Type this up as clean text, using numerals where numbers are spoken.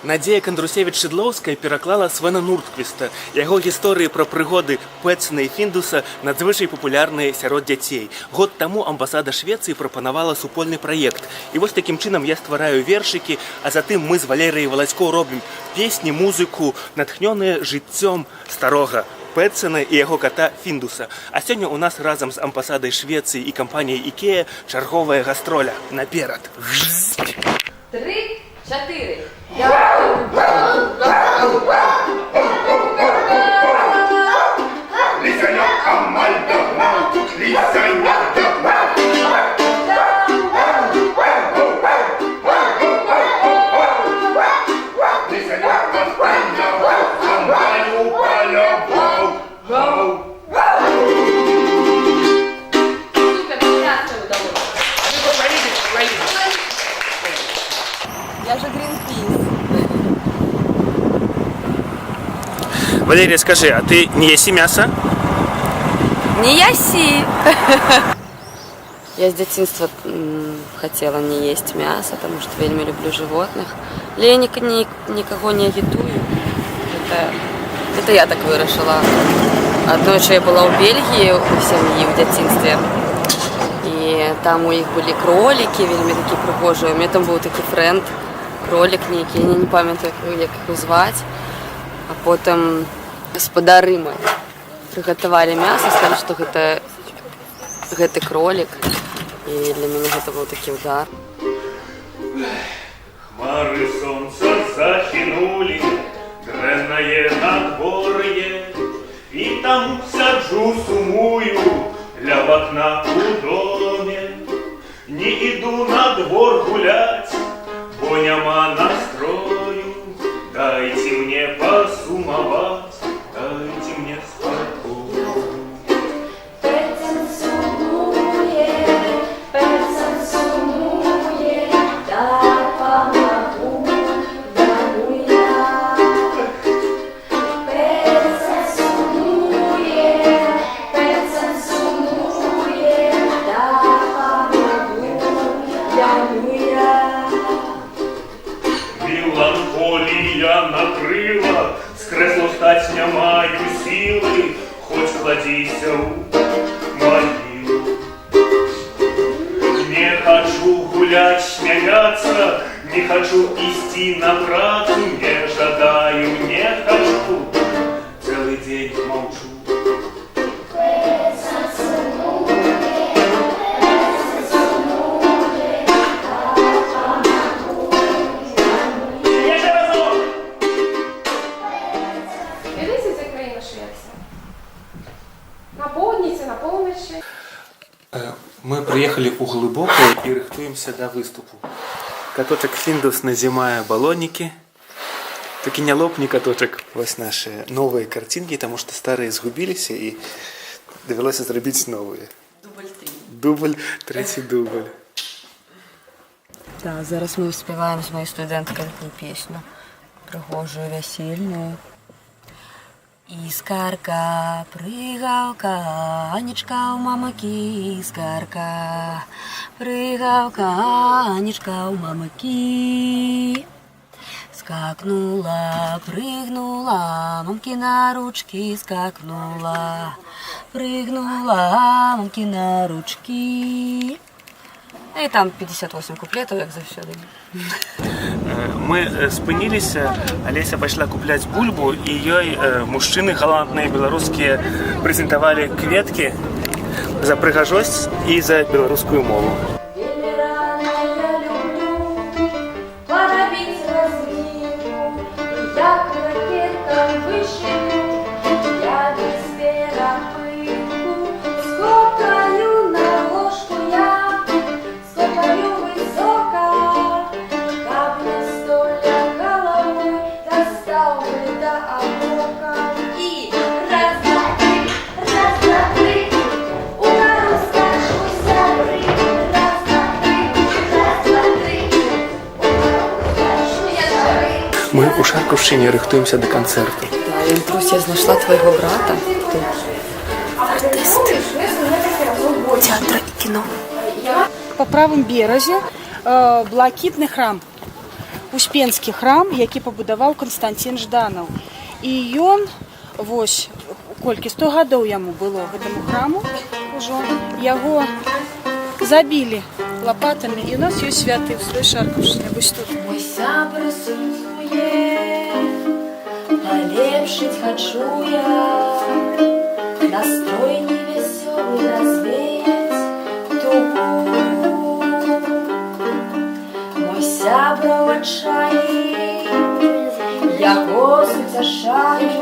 Надзея Кандрусевіч-Шыдлоўская пераклала Свена Нуртквіста. Яго гісторыі пра прыгоды Пэтсена і Фіндуса надзвычай папулярныя сярод дзяцей. Год таму амбасада Швецыі прапанавала супольны праект. І вось такім чынам я ствараю вершыкі, а затым мы з Валерыяй Валацько робім песні, музыку, натхнёныя жыццём старога Пэтсена і яго кота Фіндуса. А сёння у нас разам з амбасадай Швецыі і кампаніяй Ікея чарговая гастроля. Наперад! 3, 4. Я же Гринпис. Валерия, скажи, а ты не еси мясо? Не яси. Я с детства хотела не есть мясо, потому что вельми люблю животных. Але я никого не агитую. Это я так вырашила. Одной, что я была у Бельгии у семьи в детстве. И там у них были кролики, вельми такие пригожие. У меня там был такой френд, кролик некий, я не памятаю, як його звати. А потім господари ми приготовили м'ясо, сказали, що гэта кролик. І для мене гэта був такий удар. Хмары солнца захинули, дрэнное надворье, и там сяджу сумую, ля в окна у доме. Не иду на двор гулять, бо няма настрою. Дайте мне посумовать, дайте мне спокойно. Петсен сумує, дай помогу, даму я. Петсен сумує, дай помогу, даму я. Меланхолия накрыла, с кресла встать не маю силы, хоть кладися у могилу. Не хочу гулять, смеяться, не хочу идти на працу, не жадаю, не хочу, целый день молчу. Мы приехали у Глыбокое и рыхтуемся до выступу. Каточек Фіндус назимая баллоники. Таки не лопни каточек, вось наши новые картинки, потому что старые сгубились и довелось сделать новые. Дубль, третий дубль. Да, зараз ми співаємо з моєю студенткою таку пісню, пригожу, весільну. Іскарка, пригавка, Анечка у мамы кискарка. Пригавка, Анечка у мамы ки. Скакнула, прыгнула, мамки на ручки скакнула. Прыгнула, мамки на ручки. І там 58 куплетов, як завсёды. Мы спыніліся, Алеся пайшла купляць бульбу, і ёй мужчыны галантныя беларускія прэзентавалі кветкі за прыгажосць і за беларускую мову. Мы у Шарківщині рихтуємося до концерту. Да, Інтрусь, я знайшла твоего брата. Ти артист театра і кіно. По правому березі блакитний храм. успенскі храм, які пабудаваў Канстанцін Жданаў. І ён, вось, колькі 100 гадоў яму было гэтаму храму ўжо, яго забілі лопатами, і у нас ёсць святы ў свой шаркушны. Вось тут. Мой сябр сумуе, полепшить хочу я, настрой невеселый развеять тугу. Мой сябра в отчаянии, яго суцяшаю,